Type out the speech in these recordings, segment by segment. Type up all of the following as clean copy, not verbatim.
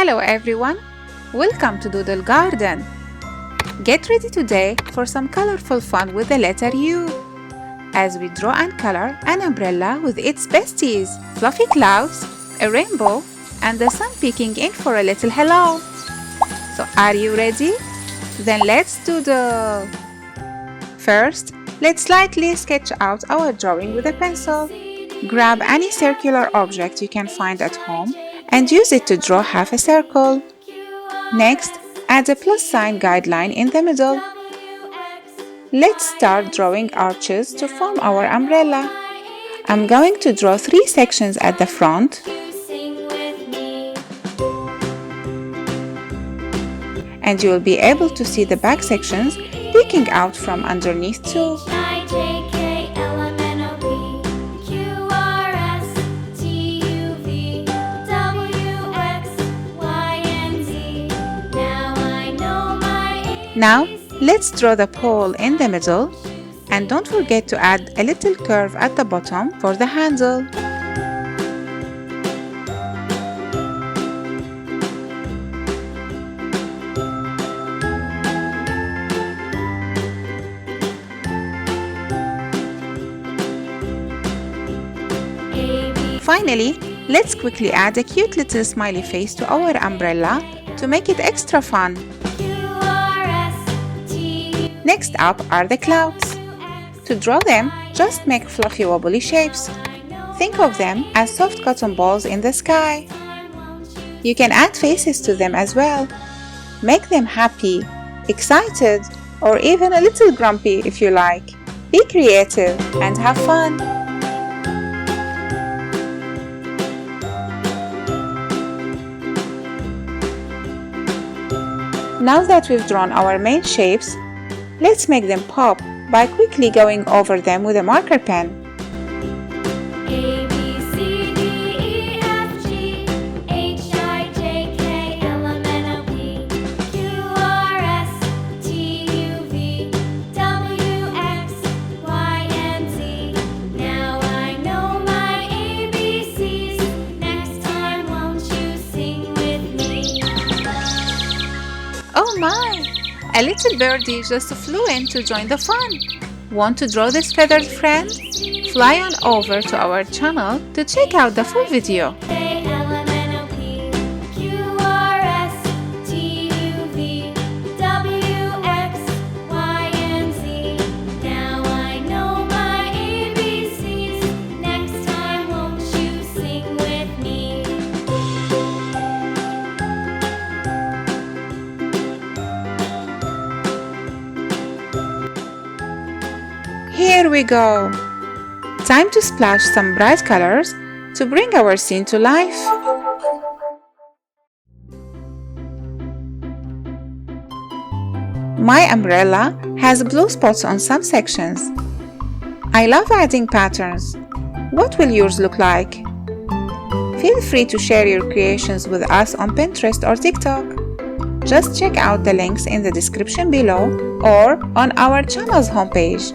Hello everyone, welcome to Doodle Garden. Get ready today for some colorful fun with the letter U as we draw and color an umbrella with its besties, fluffy clouds, a rainbow, and the sun peeking in for a little hello. So are you ready? Then let's doodle. First, let's lightly sketch out our drawing with a pencil. Grab any circular object you can find at home and use it to draw half a circle. Next, add a plus sign guideline in the middle. Let's start drawing arches to form our umbrella. I'm going to draw 3 sections at the front and you will be able to see the back sections peeking out from underneath too. Now, let's draw the pole in the middle and don't forget to add a little curve at the bottom for the handle. Finally, let's quickly add a cute little smiley face to our umbrella to make it extra fun. Next up are the clouds. To draw them, just make fluffy wobbly shapes. Think of them as soft cotton balls in the sky. You can add faces to them as well. Make them happy, excited, or even a little grumpy if you like. Be creative and have fun. Now that we've drawn our main shapes, let's make them pop by quickly going over them with a marker pen. A, B, C, D, E, F, G, H, I, J, K, L, M, N, O, P, Q, R, S, T, U, V, W, X, Y, and Z. Now I know my ABCs. Next time won't you sing with me? Oh my! A little birdie just flew in to join the fun. Want to draw this feathered friend? Fly on over to our channel to check out the full video. Here we go! Time to splash some bright colors to bring our scene to life. My umbrella has blue spots on some sections. I love adding patterns. What will yours look like? Feel free to share your creations with us on Pinterest or TikTok. Just check out the links in the description below or on our channel's homepage.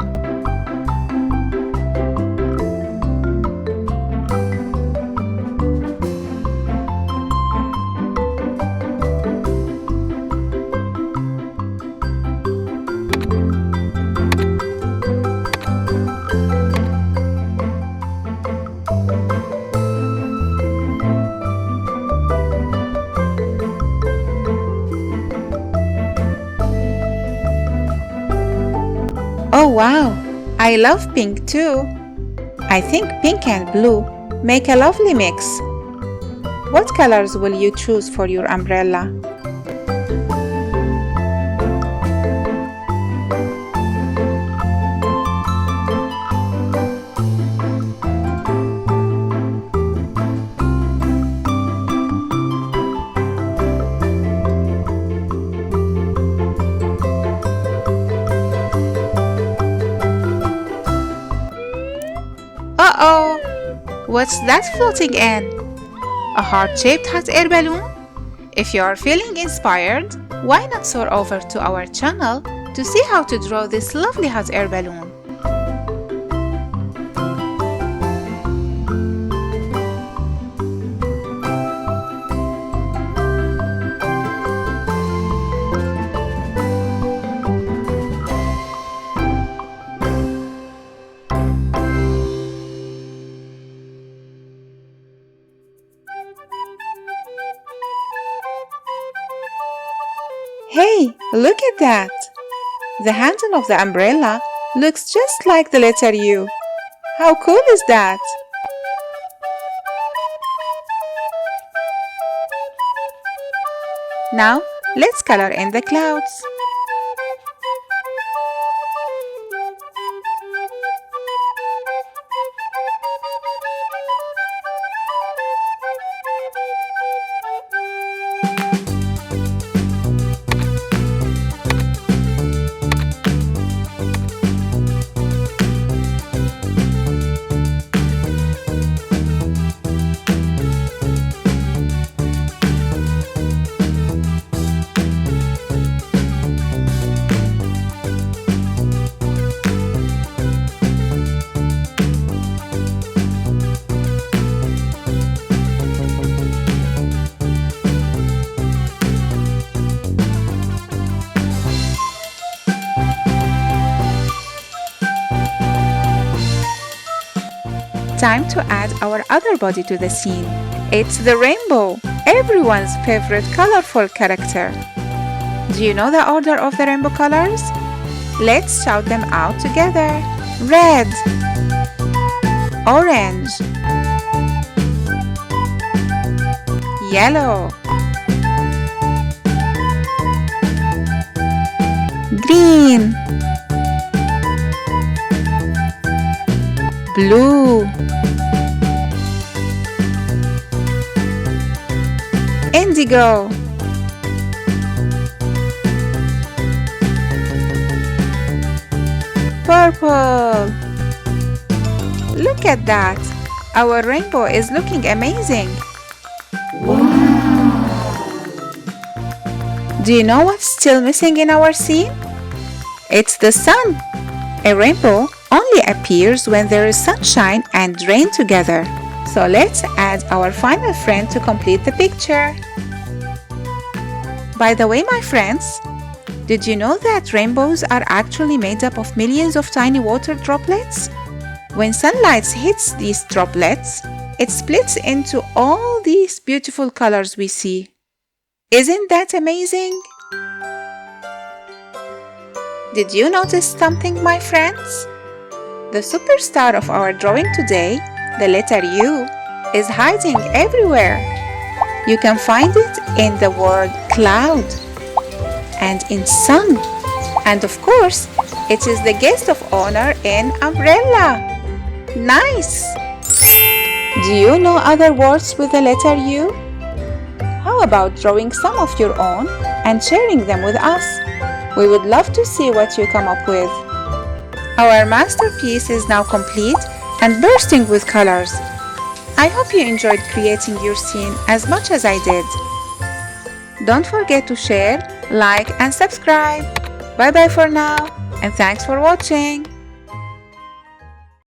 Oh wow! I love pink too! I think pink and blue make a lovely mix. What colors will you choose for your umbrella? Uh-oh! What's that floating in? A heart-shaped hot air balloon? If you are feeling inspired, why not soar over to our channel to see how to draw this lovely hot air balloon? Hey, look at that! The handle of the umbrella looks just like the letter U. How cool is that? Now, let's color in the clouds. Time to add our other body to the scene. It's the rainbow, everyone's favorite colorful character. Do you know the order of the rainbow colors? Let's shout them out together. Red, orange, yellow, green, blue, indigo, purple. Look at that! Our rainbow is looking amazing. Do you know what's still missing in our scene? It's the sun. A rainbow only appears when there is sunshine and rain together. So let's add our final friend to complete the picture. By the way, my friends, did you know that rainbows are actually made up of millions of tiny water droplets? When sunlight hits these droplets, it splits into all these beautiful colors we see. Isn't that amazing? Did you notice something, my friends? The superstar of our drawing today, the letter U, is hiding everywhere. You can find it in the word cloud and in sun. And of course, it is the guest of honor in umbrella. Nice! Do you know other words with the letter U? How about drawing some of your own and sharing them with us? We would love to see what you come up with. Our masterpiece is now complete and bursting with colors. I hope you enjoyed creating your scene as much as I did. Don't forget to share, like, and subscribe. Bye bye for now, and thanks for watching.